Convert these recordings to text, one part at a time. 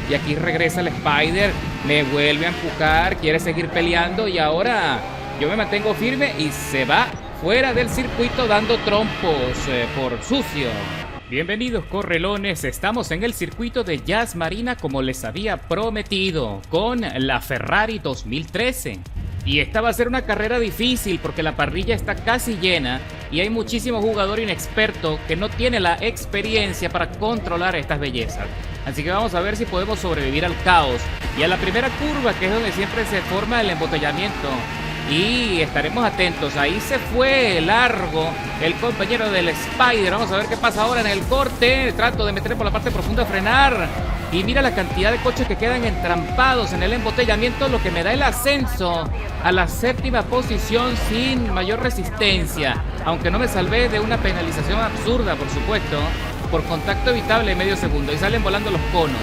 Y aquí regresa el Spider, me vuelve a empujar, quiere seguir peleando y ahora yo me mantengo firme y se va fuera del circuito dando trompos por sucio. Bienvenidos correlones, estamos en el circuito de Yas Marina como les había prometido, con la Ferrari 2013. Y esta va a ser una carrera difícil porque la parrilla está casi llena y hay muchísimo jugador inexperto que no tiene la experiencia para controlar estas bellezas. Así que vamos a ver si podemos sobrevivir al caos y a la primera curva, que es donde siempre se forma el embotellamiento. Y estaremos atentos, ahí se fue largo el compañero del Spider. Vamos a ver qué pasa ahora en el corte. Trato de meterle por la parte profunda a frenar. Y mira la cantidad de coches que quedan entrampados en el embotellamiento, lo que me da el ascenso a la séptima posición sin mayor resistencia. Aunque no me salvé de una penalización absurda, por supuesto, por contacto evitable en medio segundo. Y salen volando los conos.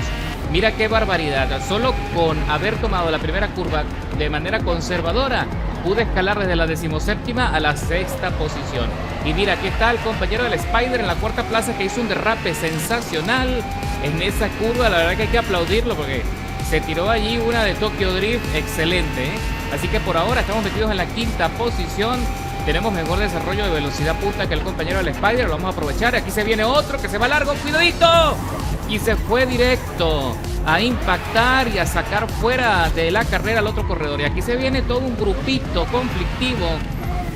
Mira qué barbaridad, solo con haber tomado la primera curva de manera conservadora pude escalar desde la 17ª a la 6ª posición. Y mira, aquí está el compañero del Spider en la 4ª plaza, que hizo un derrape sensacional en esa curva. La verdad que hay que aplaudirlo porque se tiró allí una de Tokyo Drift excelente, ¿eh? Así que por ahora estamos metidos en la 5ª posición. Tenemos mejor desarrollo de velocidad punta que el compañero del Spider, lo vamos a aprovechar. Aquí se viene otro que se va largo, cuidadito. Y se fue directo a impactar y a sacar fuera de la carrera al otro corredor. Y aquí se viene todo un grupito conflictivo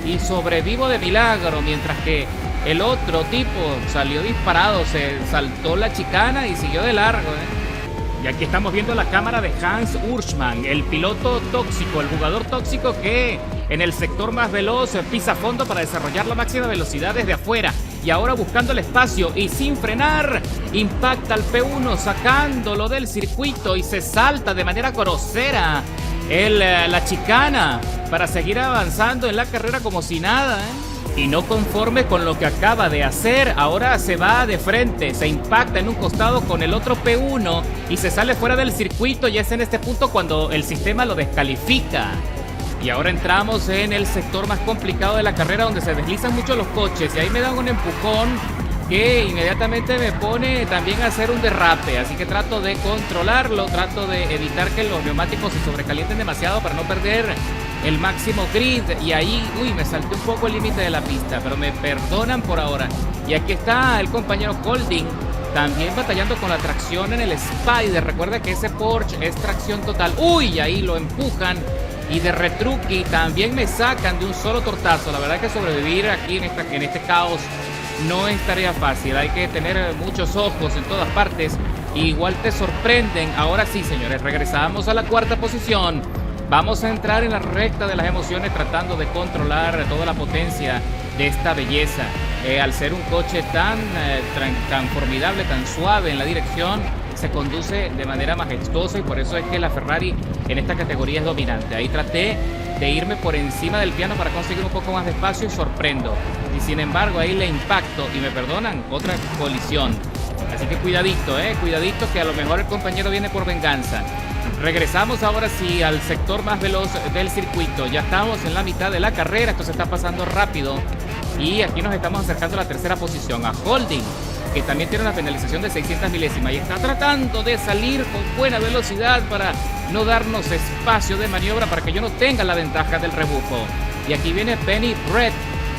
y sobrevivo de milagro, mientras que el otro tipo salió disparado, se saltó la chicana y siguió de largo, ¿eh? Y aquí estamos viendo la cámara de Hans Urschmann, el piloto tóxico, el jugador tóxico que en el sector más veloz pisa a fondo para desarrollar la máxima velocidad desde afuera. Y ahora buscando el espacio y sin frenar, impacta al P1 sacándolo del circuito y se salta de manera grosera la chicana para seguir avanzando en la carrera como si nada, ¿eh? Y no conforme con lo que acaba de hacer, ahora se va de frente, se impacta en un costado con el otro P1 y se sale fuera del circuito, y es en este punto cuando el sistema lo descalifica. Y ahora entramos en el sector más complicado de la carrera, donde se deslizan mucho los coches y ahí me dan un empujón que inmediatamente me pone también a hacer un derrape. Así que trato de controlarlo, trato de evitar que los neumáticos se sobrecalienten demasiado para no perder el máximo grid. Y ahí, me salté un poco el límite de la pista, pero me perdonan por ahora. Y aquí está el compañero Holding, también batallando con la tracción en el Spider. Recuerda que ese Porsche es tracción total. Ahí lo empujan. Y de retruqui también me sacan de un solo tortazo. La verdad que sobrevivir aquí en este caos no es tarea fácil. Hay que tener muchos ojos en todas partes. Igual te sorprenden. Ahora sí, señores, regresamos a la 4ª posición. Vamos a entrar en la recta de las emociones, tratando de controlar toda la potencia de esta belleza. Al ser un coche tan formidable, tan suave en la dirección, se conduce de manera majestuosa, y por eso es que la Ferrari en esta categoría es dominante. Ahí traté de irme por encima del piano para conseguir un poco más de espacio y sorprendo. Y sin embargo ahí le impacto y me perdonan, otra colisión. Así que cuidadito, cuidadito, que a lo mejor el compañero viene por venganza. Regresamos ahora sí al sector más veloz del circuito. Ya estamos en la mitad de la carrera, esto se está pasando rápido. Y aquí nos estamos acercando a la 3ª posición, a Holding, que también tiene una penalización de 600 milésimas y está tratando de salir con buena velocidad para no darnos espacio de maniobra, para que yo no tenga la ventaja del rebufo. Y aquí viene Benny Brett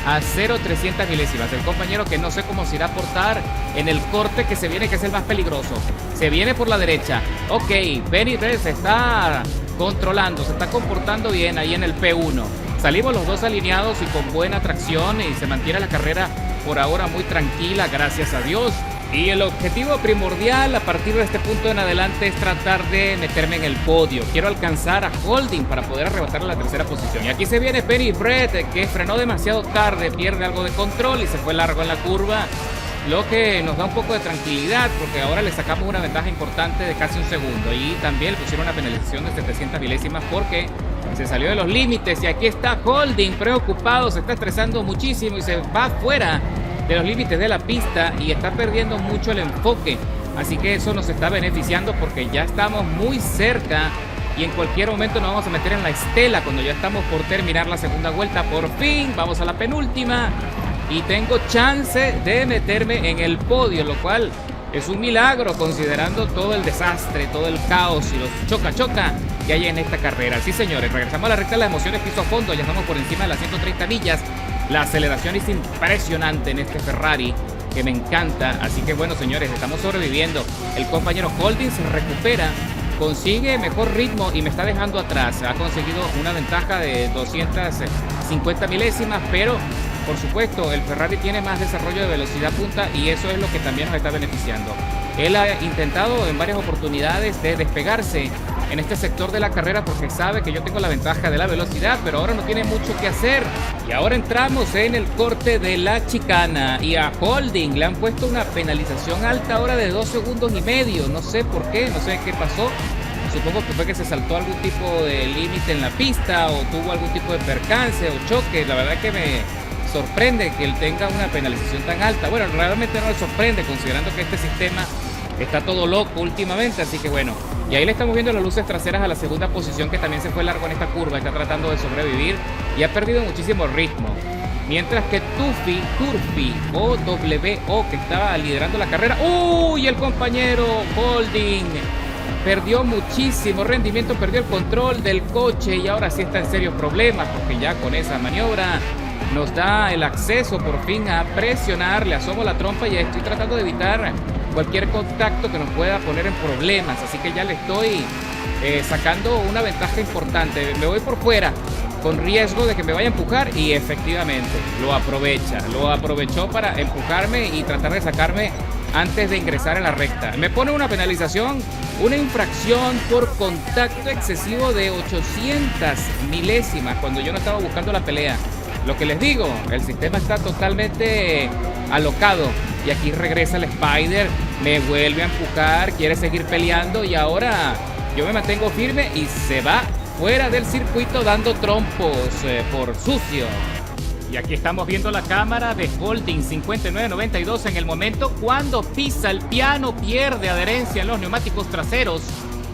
a 0,300 milésimas, el compañero que no sé cómo se irá a portar en el corte que se viene, que es el más peligroso. Se viene por la derecha. Ok, Benny Brett se está controlando, se está comportando bien ahí en el P1. Salimos los dos alineados y con buena tracción, y se mantiene la carrera por ahora muy tranquila, gracias a Dios. Y el objetivo primordial a partir de este punto en adelante es tratar de meterme en el podio. Quiero alcanzar a Holding para poder arrebatarle la 3ª posición. Y aquí se viene Benny Brett, que frenó demasiado tarde, pierde algo de control y se fue largo en la curva, lo que nos da un poco de tranquilidad, porque ahora le sacamos una ventaja importante de casi un segundo. Y también le pusieron una penalización de 700 milésimas porque se salió de los límites. Y aquí está Holding preocupado, se está estresando muchísimo y se va fuera de los límites de la pista y está perdiendo mucho el enfoque. Así que eso nos está beneficiando porque ya estamos muy cerca y en cualquier momento nos vamos a meter en la estela cuando ya estamos por terminar la segunda vuelta. Por fin vamos a la penúltima y tengo chance de meterme en el podio, lo cual es un milagro considerando todo el desastre, todo el caos y los choca-choca que hay en esta carrera. Sí, señores, regresamos a la recta de las emociones, piso a fondo, ya estamos por encima de las 130 millas. La aceleración es impresionante en este Ferrari, que me encanta. Así que bueno, señores, estamos sobreviviendo. El compañero Holding se recupera, consigue mejor ritmo y me está dejando atrás. Ha conseguido una ventaja de 250 milésimas, pero por supuesto el Ferrari tiene más desarrollo de velocidad punta y eso es lo que también nos está beneficiando. Él ha intentado en varias oportunidades de despegarse en este sector de la carrera porque sabe que yo tengo la ventaja de la velocidad, pero ahora no tiene mucho que hacer. Y ahora entramos en el corte de la chicana y a Holding le han puesto una penalización alta ahora de 2 segundos y medio. No sé por qué, no sé qué pasó. Supongo que fue que se saltó algún tipo de límite en la pista o tuvo algún tipo de percance o choque. La verdad que me sorprende que él tenga una penalización tan alta. Bueno, realmente no me sorprende considerando que este sistema está todo loco últimamente, así que bueno. Y ahí le estamos viendo las luces traseras a la segunda posición, que también se fue largo en esta curva, está tratando de sobrevivir y ha perdido muchísimo ritmo. Mientras que Turfi o WO, que estaba liderando la carrera, ¡uy! El compañero Holding perdió muchísimo rendimiento, perdió el control del coche y ahora sí está en serios problemas, porque ya con esa maniobra nos da el acceso por fin a presionar. Le asomo la trompa y estoy tratando de evitar cualquier contacto que nos pueda poner en problemas, así que ya le estoy sacando una ventaja importante. Me voy por fuera con riesgo de que me vaya a empujar y efectivamente lo aprovechó para empujarme y tratar de sacarme antes de ingresar en la recta. Me pone una penalización, una infracción por contacto excesivo de 800 milésimas cuando yo no estaba buscando la pelea. Lo que les digo, el sistema está totalmente alocado. Y aquí regresa el Spider, me vuelve a empujar, quiere seguir peleando y ahora yo me mantengo firme y se va fuera del circuito dando trompos por sucio. Y aquí estamos viendo la cámara de Holding 5992 en el momento cuando pisa el piano, pierde adherencia en los neumáticos traseros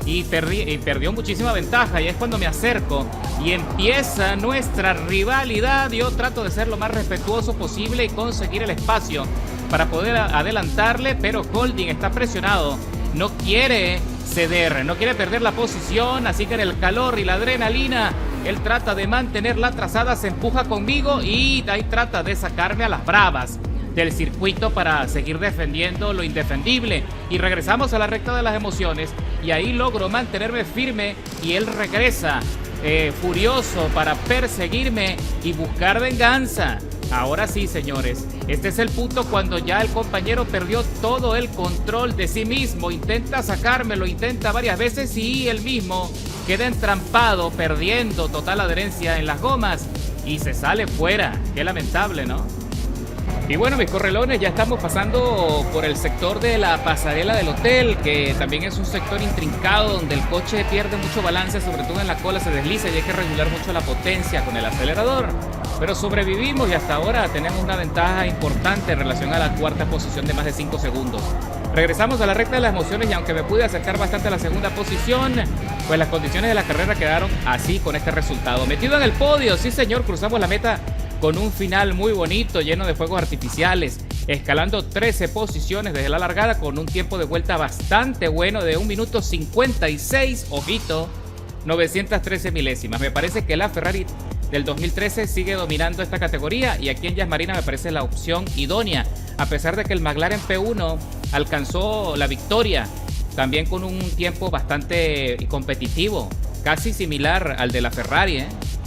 y perdió muchísima ventaja. Y es cuando me acerco y empieza nuestra rivalidad. Yo trato de ser lo más respetuoso posible y conseguir el espacio para poder adelantarle, pero Holding está presionado, no quiere ceder, no quiere perder la posición, así que en el calor y la adrenalina él trata de mantener la trazada, se empuja conmigo y ahí trata de sacarme a las bravas del circuito para seguir defendiendo lo indefendible. Y regresamos a la recta de las emociones y ahí logro mantenerme firme y él regresa furioso para perseguirme y buscar venganza. Ahora sí, señores, este es el punto cuando ya el compañero perdió todo el control de sí mismo. Intenta sacármelo, intenta varias veces y él mismo queda entrampado, perdiendo total adherencia en las gomas y se sale fuera. Qué lamentable, ¿no? Y bueno, mis correlones, ya estamos pasando por el sector de la pasarela del hotel, que también es un sector intrincado donde el coche pierde mucho balance, sobre todo en la cola se desliza y hay que regular mucho la potencia con el acelerador. Pero sobrevivimos y hasta ahora tenemos una ventaja importante en relación a la cuarta posición de más de 5 segundos. Regresamos a la recta de las emociones y aunque me pude acercar bastante a la segunda posición, pues las condiciones de la carrera quedaron así con este resultado. Metido en el podio, sí señor, cruzamos la meta con un final muy bonito, lleno de fuegos artificiales, escalando 13 posiciones desde la largada con un tiempo de vuelta bastante bueno de 1 minuto 56, ojito, 913 milésimas. Me parece que la Ferrari del 2013 sigue dominando esta categoría y aquí en Jazz Marina me parece la opción idónea, a pesar de que el McLaren P1 alcanzó la victoria, también con un tiempo bastante competitivo, casi similar al de la Ferrari,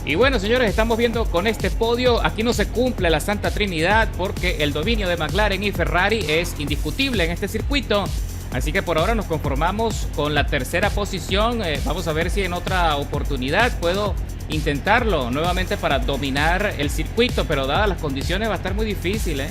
Y bueno, señores, estamos viendo con este podio, aquí no se cumple la Santa Trinidad porque el dominio de McLaren y Ferrari es indiscutible en este circuito. Así que por ahora nos conformamos con la tercera posición. Vamos a ver si en otra oportunidad puedo intentarlo nuevamente para dominar el circuito, pero dadas las condiciones va a estar muy difícil,